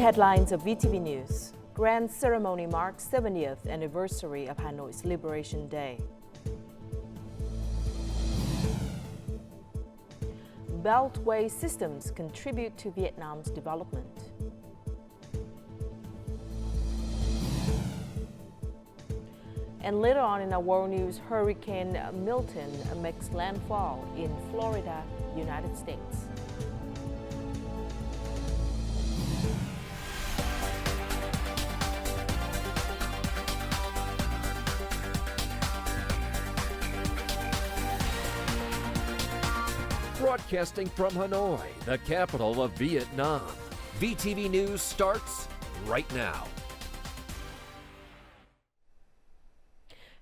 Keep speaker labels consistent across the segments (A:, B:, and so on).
A: Headlines of VTV News. Grand ceremony marks 70th anniversary of Hanoi Liberation Day. Beltway systems contribute to Vietnam's development. And later on in our world news, Hurricane Milton makes landfall in Florida, United States.
B: Broadcasting from Hanoi, the capital of Vietnam. VTV News starts right now.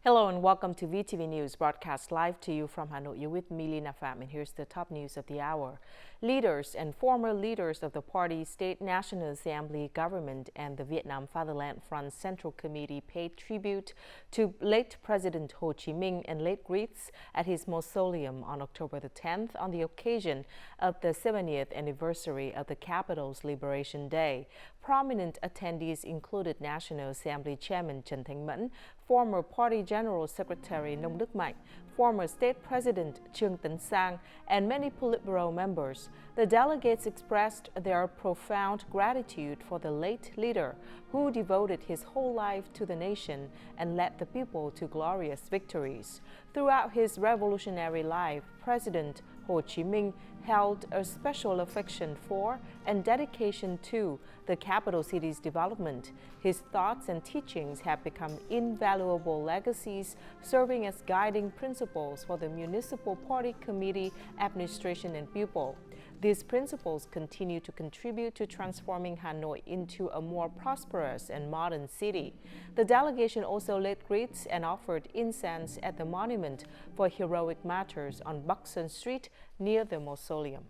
A: Hello and welcome to VTV News, broadcast live to you from Hanoi. You're with me, Lina Pham, and here's the top news of the hour. Leaders and former leaders of the party, State National Assembly, government, and the Vietnam Fatherland Front Central Committee paid tribute to late President Ho Chi Minh and laid wreaths at his mausoleum on October the 10th on the occasion of the 70th anniversary of the capital's Liberation Day. Prominent attendees included National Assembly Chairman Trần Thanh Mẫn, former Party General Secretary Nông Đức Mạnh, former State President Trương Tấn Sang, and many Politburo members. The delegates expressed their profound gratitude for the late leader who devoted his whole life to the nation and led the people to glorious victories. Throughout his revolutionary life, President Ho Chi Minh held a special affection for and dedication to the capital city's development. His thoughts and teachings have become invaluable legacies, serving as guiding principles for the municipal party committee, administration, and people. These principles continue to contribute to transforming Hanoi into a more prosperous and modern city. The delegation also laid wreaths and offered incense at the monument for heroic martyrs on Bắc Sơn Street near the mausoleum.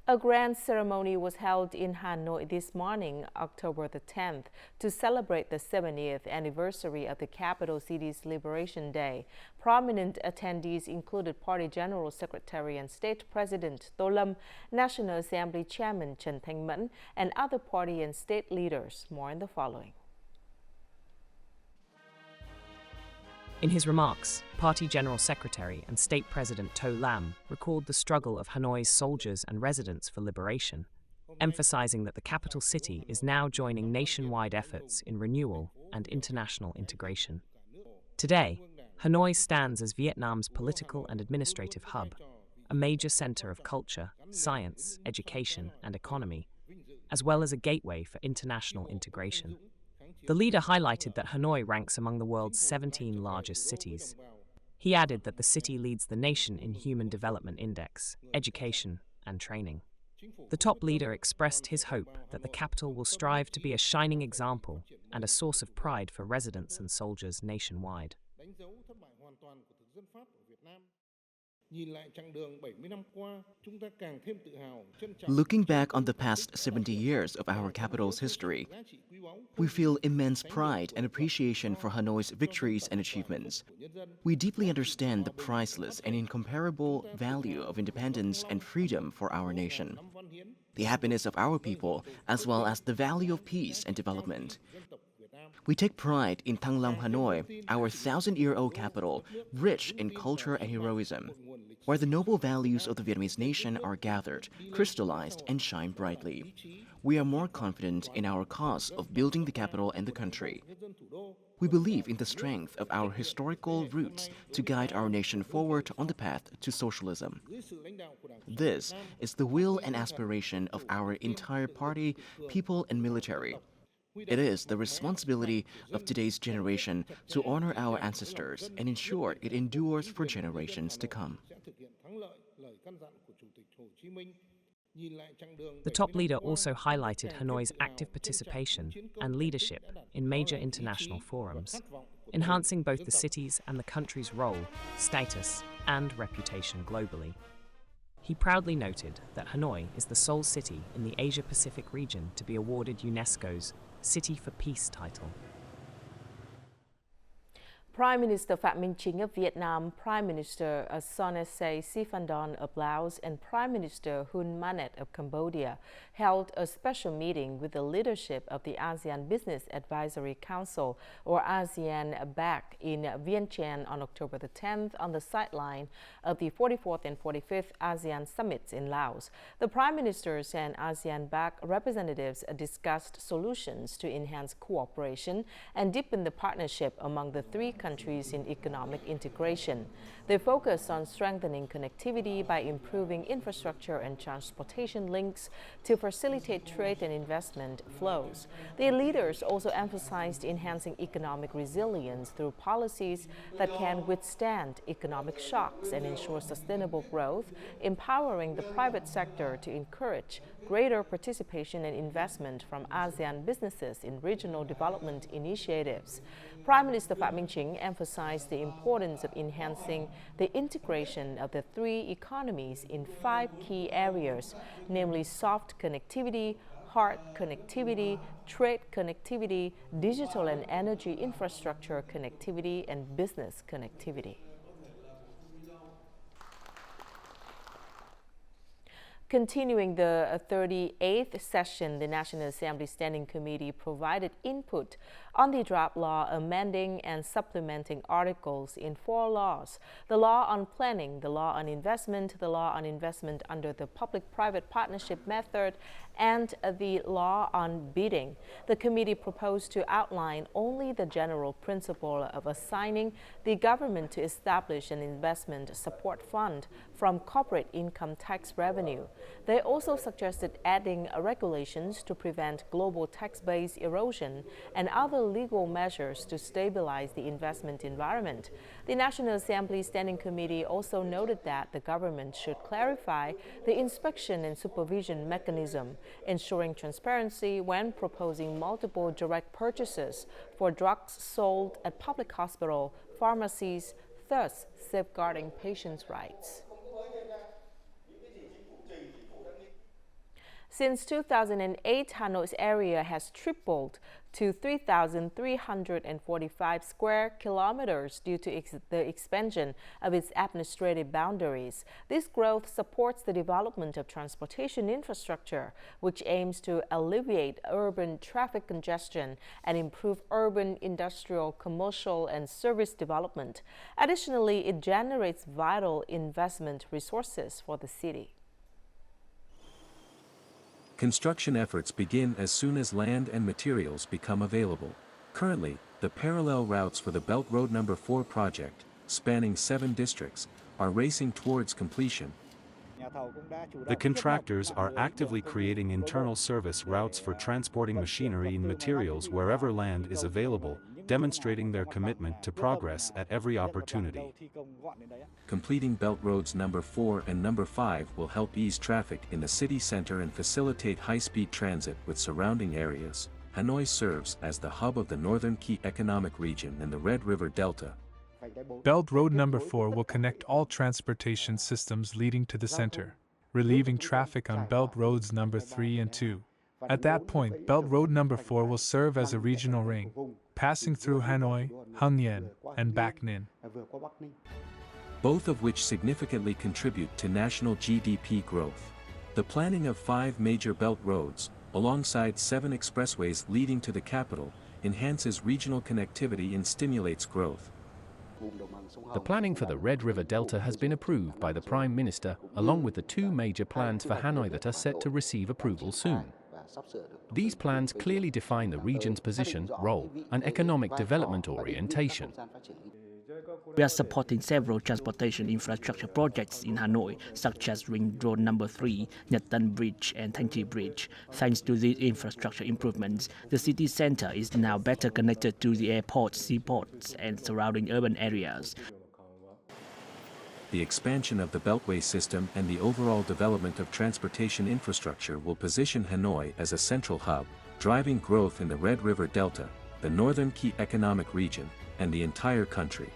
A: A grand ceremony was held in Hanoi this morning, October the 10th, to celebrate the 70th anniversary of the capital city's Liberation Day. Prominent attendees included Party General Secretary and State President Tô Lâm, National Assembly Chairman Trần Thanh Mẫn, and other party and state leaders. More in the following.
C: In his remarks, Party General Secretary and State President Tô Lâm recalled the struggle of Hanoi's soldiers and residents for liberation, emphasizing that the capital city is now joining nationwide efforts in renewal and international integration. Today, Hanoi stands as Vietnam's political and administrative hub, a major center of culture, science, education, and economy, as well as a gateway for international integration. The leader highlighted that Hanoi ranks among the world's 17 largest cities. He added that the city leads the nation in Human Development Index, education, and training. The top leader expressed his hope that the capital will strive to be a shining example and a source of pride for residents and soldiers nationwide.
D: Looking back on the past 70 years of our capital's history, we feel immense pride and appreciation for Hanoi's victories and achievements. We deeply understand the priceless and incomparable value of independence and freedom for our nation, the happiness of our people, as well as the value of peace and development. We take pride in Thăng Long Hanoi, our 1,000-year-old capital, rich in culture and heroism, where the noble values of the Vietnamese nation are gathered, crystallized, and shine brightly. We are more confident in our cause of building the capital and the country. We believe in the strength of our historical roots to guide our nation forward on the path to socialism. This is the will and aspiration of our entire party, people, and military. It is the responsibility of today's generation to honor our ancestors and ensure it endures for generations to come.
C: The top leader also highlighted Hanoi's active participation and leadership in major international forums, enhancing both the city's and the country's role, status, and reputation globally. He proudly noted that Hanoi is the sole city in the Asia-Pacific region to be awarded UNESCO's City for Peace title.
A: Prime Minister Phạm Minh Chính of Vietnam, Prime Minister Sonexay Siphandone of Laos, and Prime Minister Hun Manet of Cambodia held a special meeting with the leadership of the ASEAN Business Advisory Council, or ASEAN-BAC, in Vientiane on October the 10th on the sideline of the 44th and 45th ASEAN Summits in Laos. The Prime Ministers and ASEAN-BAC representatives discussed solutions to enhance cooperation and deepen the partnership among the three countries in economic integration. They focus on strengthening connectivity by improving infrastructure and transportation links to facilitate trade and investment flows. The leaders also emphasized enhancing economic resilience through policies that can withstand economic shocks and ensure sustainable growth, empowering the private sector to encourage greater participation and investment from ASEAN businesses in regional development initiatives. Prime Minister Phạm Minh Chính emphasized the importance of enhancing the integration of the three economies in 5 key areas, namely soft connectivity, hard connectivity, trade connectivity, digital and energy infrastructure connectivity, and business connectivity. Continuing the 38th session, the National Assembly Standing Committee provided input on the draft law amending and supplementing articles in 4 laws: the law on planning, the law on investment, the law on investment under the public-private partnership method, and the law on bidding. The committee proposed to outline only the general principle of assigning the government to establish an investment support fund from corporate income tax revenue. They also suggested adding regulations to prevent global tax base erosion and other legal measures to stabilize the investment environment. The National Assembly Standing Committee also noted that the government should clarify the inspection and supervision mechanism, ensuring transparency when proposing multiple direct purchases for drugs sold at public hospital, pharmacies, thus safeguarding patients' rights. Since 2008, Hanoi area has tripled to 3,345 square kilometers due to the expansion of its administrative boundaries. This growth supports the development of transportation infrastructure, which aims to alleviate urban traffic congestion and improve urban, industrial, commercial, and service development. Additionally, it generates vital investment resources for the city.
E: Construction efforts begin as soon as land and materials become available. Currently, the parallel routes for the Belt Road No. 4 project, spanning 7 districts, are racing towards completion.
F: The contractors are actively creating internal service routes for transporting machinery and materials wherever land is available, demonstrating their commitment to progress at every opportunity.
E: Completing Belt Roads No. 4 and No. 5 will help ease traffic in the city center and facilitate high-speed transit with surrounding areas. Hanoi serves as the hub of the Northern Key Economic Region and the Red River Delta.
G: Belt Road No. 4 will connect all transportation systems leading to the center, relieving traffic on Belt Roads No. 3 and 2. At that point, Belt Road No. 4 will serve as a regional ring, passing through Hanoi, Hung Yen, and Bac Ninh,
E: both of which significantly contribute to national GDP growth. The planning of 5 major belt roads, alongside 7 expressways leading to the capital, enhances regional connectivity and stimulates growth.
H: The planning for the Red River Delta has been approved by the Prime Minister, along with the 2 major plans for Hanoi that are set to receive approval soon. These plans clearly define the region's position, role, and economic development orientation.
I: We are supporting several transportation infrastructure projects in Hanoi, such as Ring Road No. 3, Nhật Tân Bridge, and Thanh Trì Bridge. Thanks to these infrastructure improvements, the city center is now better connected to the airports, seaports, and surrounding urban areas.
E: The expansion of the Beltway system and the overall development of transportation infrastructure will position Hanoi as a central hub, driving growth in the Red River Delta, the Northern Key Economic Region, and the entire country.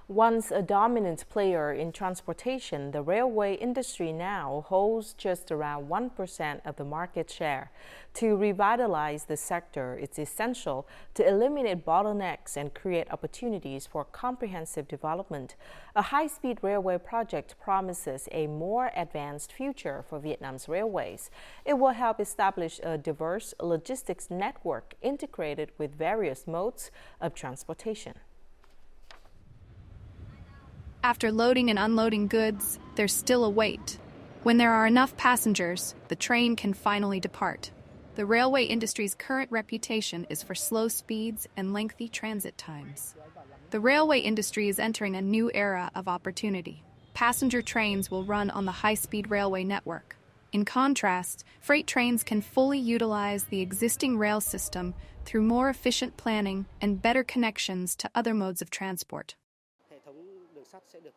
A: Once a dominant player in transportation, the railway industry now holds just around 1% of the market share. To revitalize the sector, it's essential to eliminate bottlenecks and create opportunities for comprehensive development. A high-speed railway project promises a more advanced future for Vietnam's railways. It will help establish a diverse logistics network integrated with various modes of transportation.
J: After loading and unloading goods, there's still a wait. When there are enough passengers, the train can finally depart. The railway industry's current reputation is for slow speeds and lengthy transit times. The railway industry is entering a new era of opportunity. Passenger trains will run on the high-speed railway network. In contrast, freight trains can fully utilize the existing rail system through more efficient planning and better connections to other modes of transport.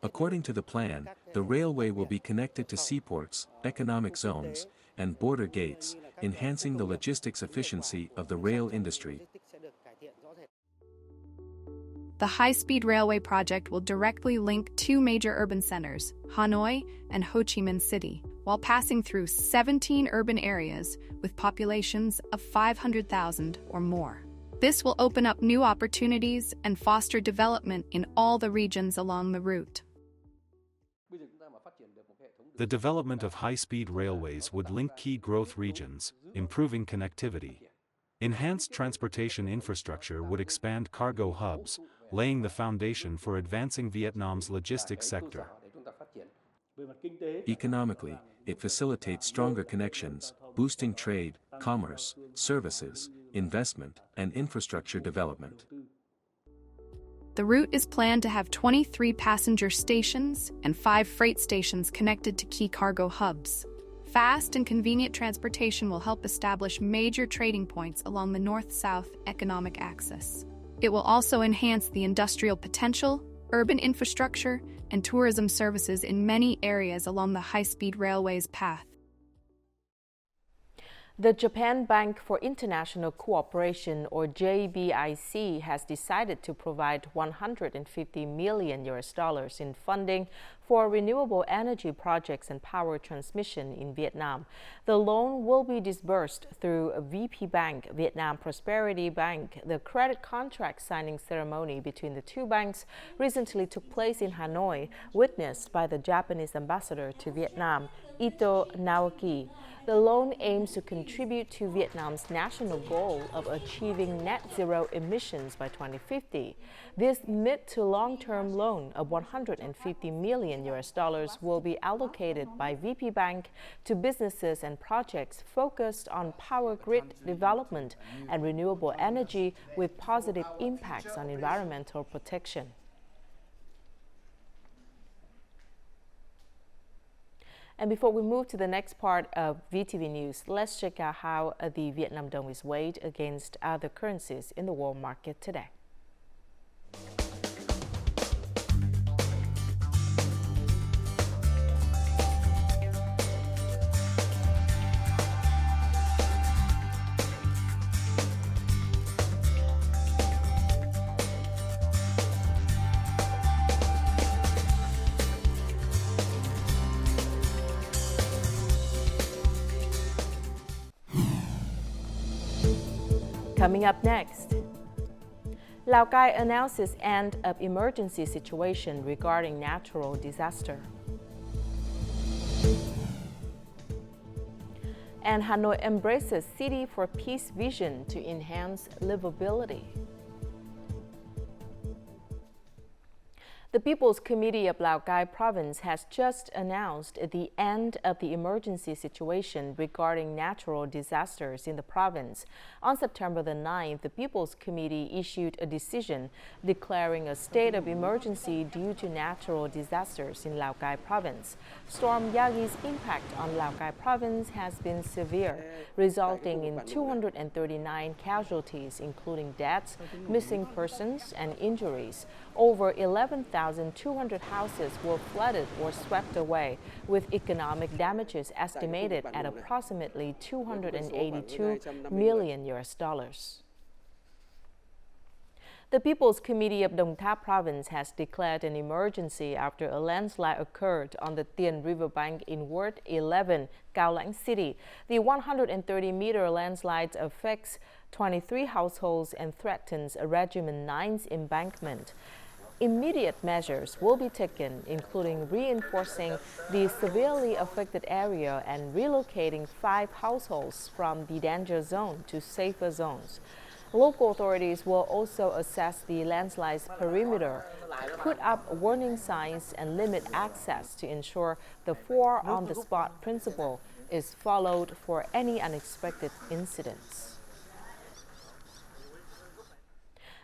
E: According to the plan, the railway will be connected to seaports, economic zones, and border gates, enhancing the logistics efficiency of the rail industry.
J: The high-speed railway project will directly link two major urban centers, Hanoi and Ho Chi Minh City, while passing through 17 urban areas with populations of 500,000 or more. This will open up new opportunities and foster development in all the regions along the route.
F: The development of high-speed railways would link key growth regions, improving connectivity. Enhanced transportation infrastructure would expand cargo hubs, laying the foundation for advancing Vietnam's logistics sector.
E: Economically, it facilitates stronger connections, boosting trade, commerce, services, investment, and infrastructure development.
J: The route is planned to have 23 passenger stations and 5 freight stations connected to key cargo hubs. Fast and convenient transportation will help establish major trading points along the north-south economic axis. It will also enhance the industrial potential, urban infrastructure, and tourism services in many areas along the high-speed railway's path.
A: The Japan Bank for International Cooperation, or JBIC, has decided to provide $150 million in funding for renewable energy projects and power transmission in Vietnam. The loan will be disbursed through VP Bank, Vietnam Prosperity Bank. The credit contract signing ceremony between the two banks recently took place in Hanoi, witnessed by the Japanese ambassador to Vietnam, Ito Naoki. The loan aims to contribute to Vietnam's national goal of achieving net zero emissions by 2050. This mid to long-term loan of $150 million will be allocated by VP Bank to businesses and projects focused on power grid development and renewable energy with positive impacts on environmental protection. And before we move to the next part of VTV News, let's check out how the Vietnam dong is weighed against other currencies in the world market today. Coming up next, Lào Cai announces end of emergency situation regarding natural disaster. And Hanoi embraces City for Peace vision to enhance livability. The People's Committee of Lào Cai Province has just announced the end of the emergency situation regarding natural disasters in the province. On September the 9th, the People's Committee issued a decision declaring a state of emergency due to natural disasters in Lào Cai Province. Storm Yagi's impact on Lào Cai Province has been severe, resulting in 239 casualties, including deaths, missing persons, and injuries. Over 11,200 houses were flooded or swept away, with economic damages estimated at approximately $282 million. The People's Committee of Dong Tháp Province has declared an emergency after a landslide occurred on the Tien River bank in Ward 11, Cao Lãnh City. The 130-meter landslide affects 23 households and threatens a Regiment 9's embankment. Immediate measures will be taken, including reinforcing the severely affected area and relocating 5 households from the danger zone to safer zones. Local authorities will also assess the landslide's perimeter, put up warning signs, and limit access to ensure the 4-on-the-spot principle is followed for any unexpected incidents.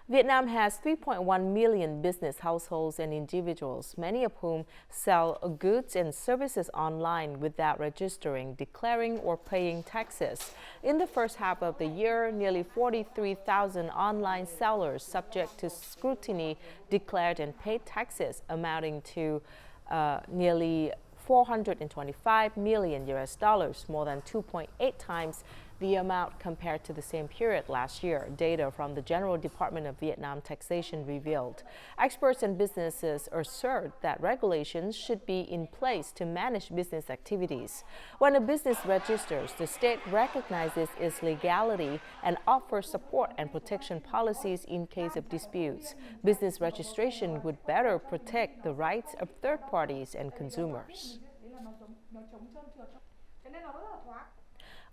A: Vietnam has 3.1 million business households and individuals, many of whom sell goods and services online without registering, declaring, or paying taxes. In the first half of the year, nearly 43,000 online sellers subject to scrutiny declared and paid taxes amounting to nearly $425 million, more than 2.8 times the amount compared to the same period last year, data from the General Department of Vietnam Taxation revealed. Experts and businesses assert that regulations should be in place to manage business activities. When a business registers, the state recognizes its legality and offers support and protection policies in case of disputes. Business registration would better protect the rights of third parties and consumers.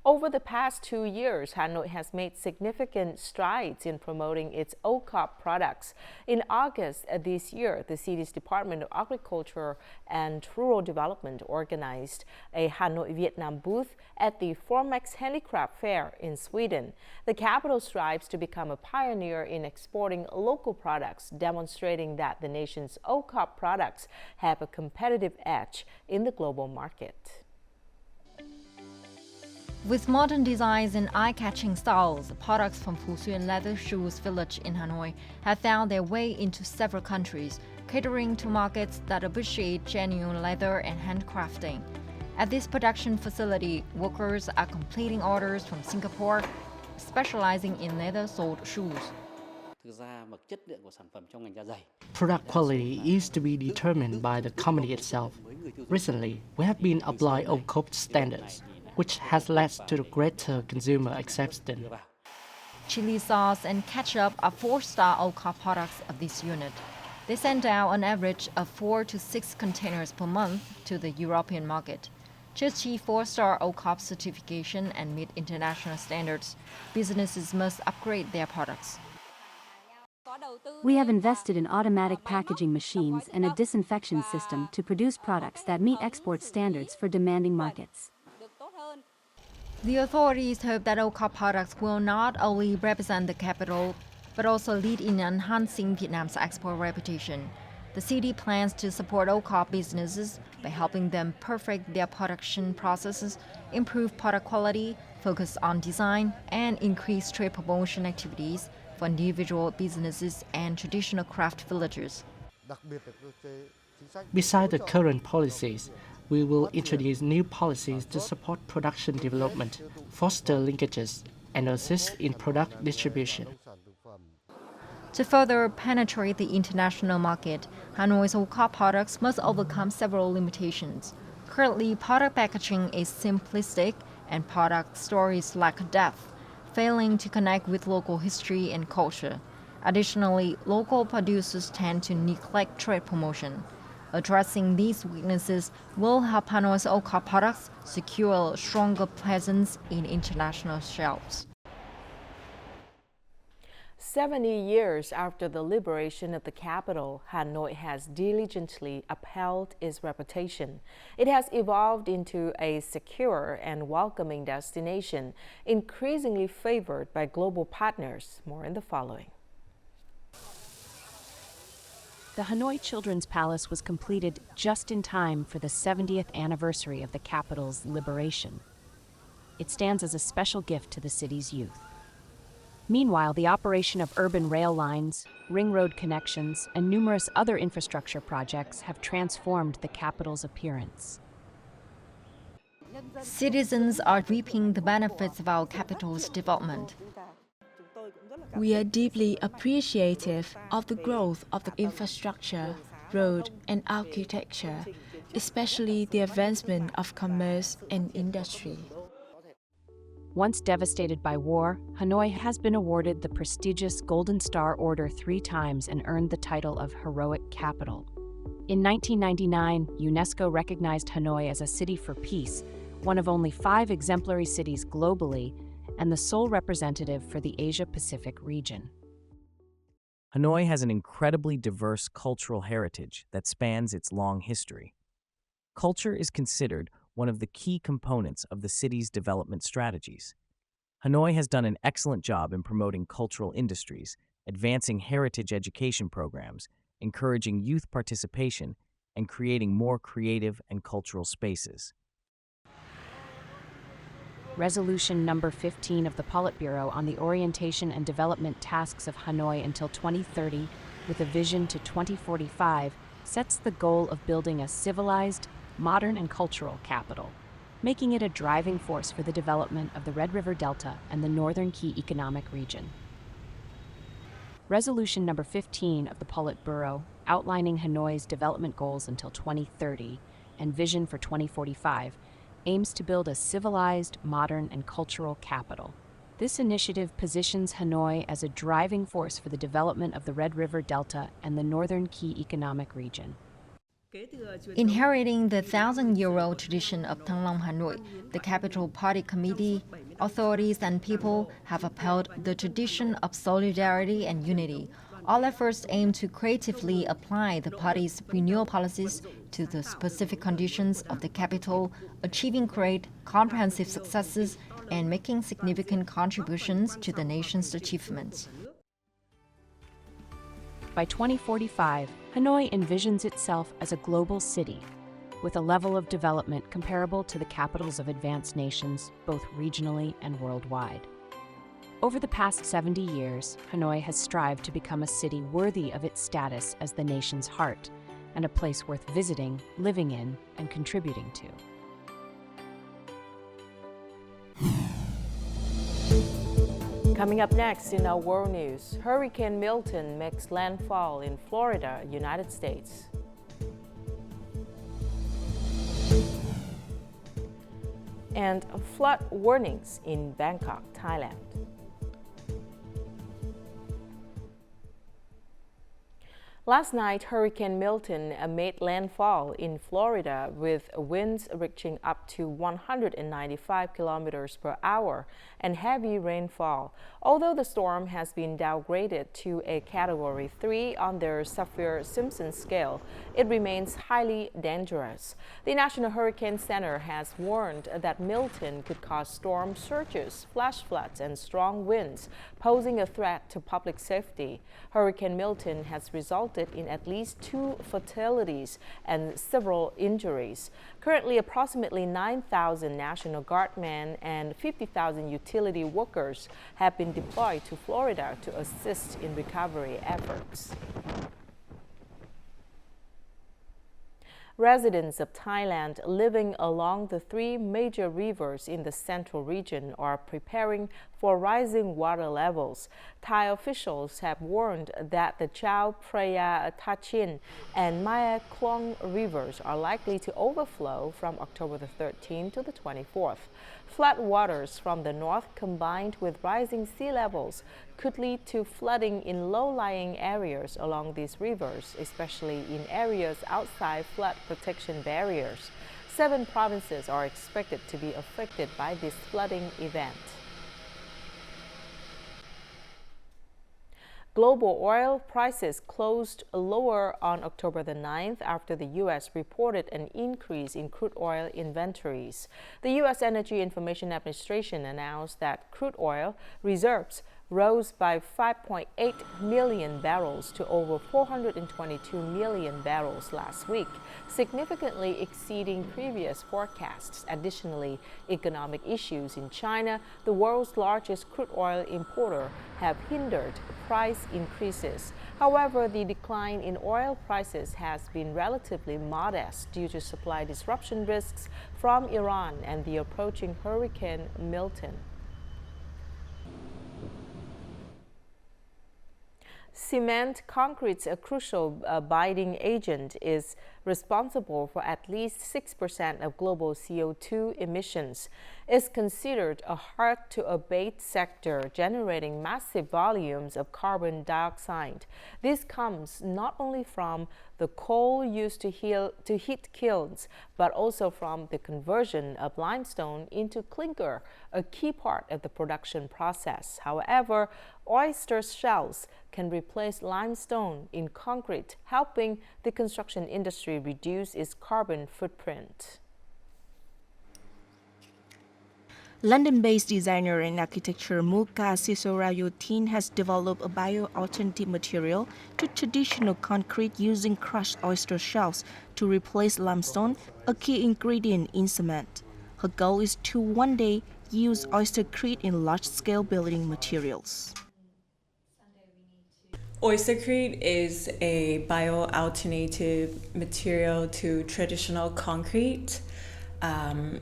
A: Over the past 2 years, Hanoi has made significant strides in promoting its OCOP products. In August this year, the city's Department of Agriculture and Rural Development organized a Hanoi Vietnam booth at the Formex Handicraft Fair in Sweden. The capital strives to become a pioneer in exporting local products, demonstrating that the nation's OCOP products have a competitive edge in the global market.
K: With modern designs and eye-catching styles, products from Phu Xuan Leather Shoes Village in Hanoi have found their way into several countries, catering to markets that appreciate genuine leather and handcrafting. At this production facility, workers are completing orders from Singapore, specializing in leather-soled shoes.
I: Product quality is to be determined by the company itself. Recently, we have been applying OCOP standards, which has led to the greater consumer acceptance.
K: Chili sauce and ketchup are 4-star OCOP products of this unit. They send out an average of 4 to 6 containers per month to the European market. To achieve 4-star OCOP certification and meet international standards, businesses must upgrade their products.
L: We have invested in automatic packaging machines and a disinfection system to produce products that meet export standards for demanding markets.
K: The authorities hope that OCOP products will not only represent the capital, but also lead in enhancing Vietnam's export reputation. The city plans to support OCOP businesses by helping them perfect their production processes, improve product quality, focus on design, and increase trade promotion activities for individual businesses and traditional craft villagers.
I: Besides the current policies, we will introduce new policies to support production development, foster linkages, and assist in product distribution.
K: To further penetrate the international market, Hanoi's OCOP products must overcome several limitations. Currently, product packaging is simplistic and product stories lack depth, failing to connect with local history and culture. Additionally, local producers tend to neglect trade promotion. Addressing these weaknesses will help Hanoi's OCOP products secure a stronger presence in international shelves.
A: 70 years after the liberation of the capital, Hanoi has diligently upheld its reputation. It has evolved into a secure and welcoming destination, increasingly favored by global partners. More in the following.
L: The Hanoi Children's Palace was completed just in time for the 70th anniversary of the capital's liberation. It stands as a special gift to the city's youth. Meanwhile, the operation of urban rail lines, ring road connections, and numerous other infrastructure projects have transformed the capital's appearance.
K: Citizens are reaping the benefits of our capital's development.
M: We are deeply appreciative of the growth of the infrastructure, road, and architecture, especially the advancement of commerce and industry.
L: Once devastated by war, Hanoi has been awarded the prestigious Golden Star Order 3 times and earned the title of Heroic Capital. In 1999, UNESCO recognized Hanoi as a city for peace, one of only 5 exemplary cities globally, and the sole representative for the Asia-Pacific region.
C: Hanoi has an incredibly diverse cultural heritage that spans its long history. Culture is considered one of the key components of the city's development strategies. Hanoi has done an excellent job in promoting cultural industries, advancing heritage education programs, encouraging youth participation, and creating more creative and cultural spaces.
L: Resolution number 15 of the Politburo on the orientation and development tasks of Hanoi until 2030, with a vision to 2045, sets the goal of building a civilized, modern and cultural capital, making it a driving force for the development of the Red River Delta and the Northern Key Economic Region. Resolution number 15 of the Politburo, outlining Hanoi's development goals until 2030 and vision for 2045, aims to build a civilized, modern, and cultural capital. This initiative positions Hanoi as a driving force for the development of the Red River Delta and the Northern Key Economic Region.
K: Inheriting the 1,000-year-old tradition of Thăng Long Hanoi, the Capital Party Committee, authorities and people have upheld the tradition of solidarity and unity. All efforts aim to creatively apply the party's renewal policies to the specific conditions of the capital, achieving great, comprehensive successes and making significant contributions to the nation's achievements.
L: By 2045, Hanoi envisions itself as a global city, with a level of development comparable to the capitals of advanced nations, both regionally and worldwide. Over the past 70 years, Hanoi has strived to become a city worthy of its status as the nation's heart, and a place worth visiting, living in, and contributing to.
A: Coming up next in our world news, Hurricane Milton makes landfall in Florida, United States. And flood warnings in Bangkok, Thailand. Last night, Hurricane Milton made landfall in Florida with winds reaching up to 195 kilometers per hour and heavy rainfall. Although the storm has been downgraded to a Category 3 on their Saffir-Simpson scale, it remains highly dangerous. The National Hurricane Center has warned that Milton could cause storm surges, flash floods, and strong winds, posing a threat to public safety. Hurricane Milton has resulted in at least 2 fatalities and several injuries. Currently, approximately 9,000 National Guardmen and 50,000 utility workers have been deployed to Florida to assist in recovery efforts. Residents of Thailand living along the 3 major rivers in the central region are preparing for rising water levels. Thai officials have warned that the Chao Phraya Thachin and Maya Klong rivers are likely to overflow from October the 13th to the 24th. Flood waters from the north combined with rising sea levels could lead to flooding in low-lying areas along these rivers, especially in areas outside flood protection barriers. 7 provinces are expected to be affected by this flooding event. Global oil prices closed lower on October the 9th after the U.S. reported an increase in crude oil inventories. The U.S. Energy Information Administration announced that crude oil reserves rose by 5.8 million barrels to over 422 million barrels last week, significantly exceeding previous forecasts. Additionally, economic issues in China, the world's largest crude oil importer, have hindered price increases. However, the decline in oil prices has been relatively modest due to supply disruption risks from Iran and the approaching Hurricane Milton. Cement, concrete, a crucial binding agent, is responsible for at least 6% of global CO2 emissions. It's considered a hard-to-abate sector, generating massive volumes of carbon dioxide. This comes not only from the coal used to heat kilns, but also from the conversion of limestone into clinker, a key part of the production process. However, oyster shells can replace limestone in concrete, helping the construction industry reduce its carbon footprint.
N: London-based designer and architecture Muka Sisorayotin has developed a bio-alternative material to traditional concrete using crushed oyster shells to replace limestone, a key ingredient in cement. Her goal is to one day use oystercrete in large-scale building materials.
O: Oystercrete is a bio-alternative material to traditional concrete.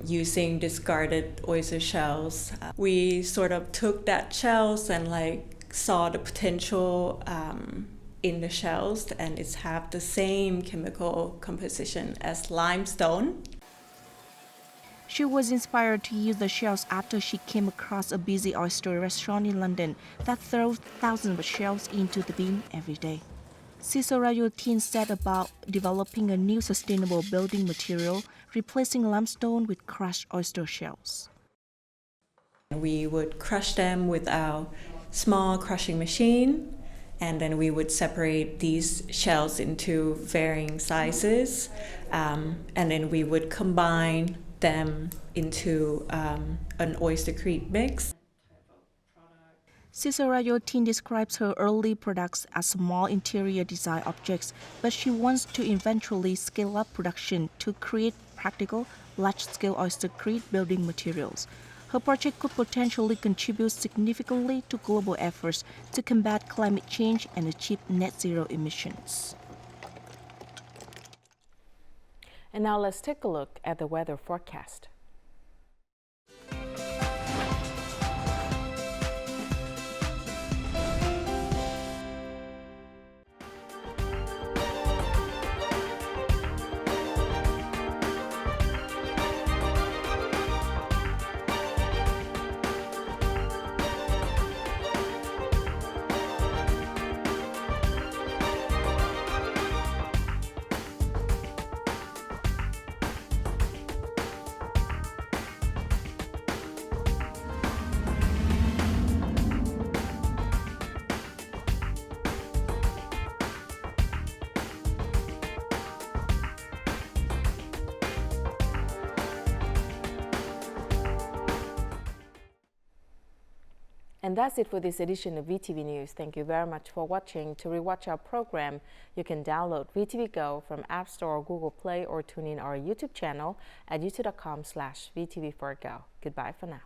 O: Using discarded oyster shells. We sort of took that shells and saw the potential in the shells, and it's have the same chemical composition as limestone.
N: She was inspired to use the shells after she came across a busy oyster restaurant in London that throws thousands of shells into the bin every day. Sisorayotin set about developing a new sustainable building material, replacing limestone with crushed oyster shells.
O: We would crush them with our small crushing machine, and then we would separate these shells into varying sizes, and then we would combine them into an oystercrete mix.
N: Sisorayotin describes her early products as small interior design objects, but she wants to eventually scale up production to create practical, large-scale oystercrete building materials. Her project could potentially contribute significantly to global efforts to combat climate change and achieve net zero emissions.
A: And now let's take a look at the weather forecast. And that's it for this edition of VTV News. Thank you very much for watching. To rewatch our program, you can download VTVgo from App Store or Google Play, or tune in our YouTube channel at youtube.com/VTV4go. Goodbye for now.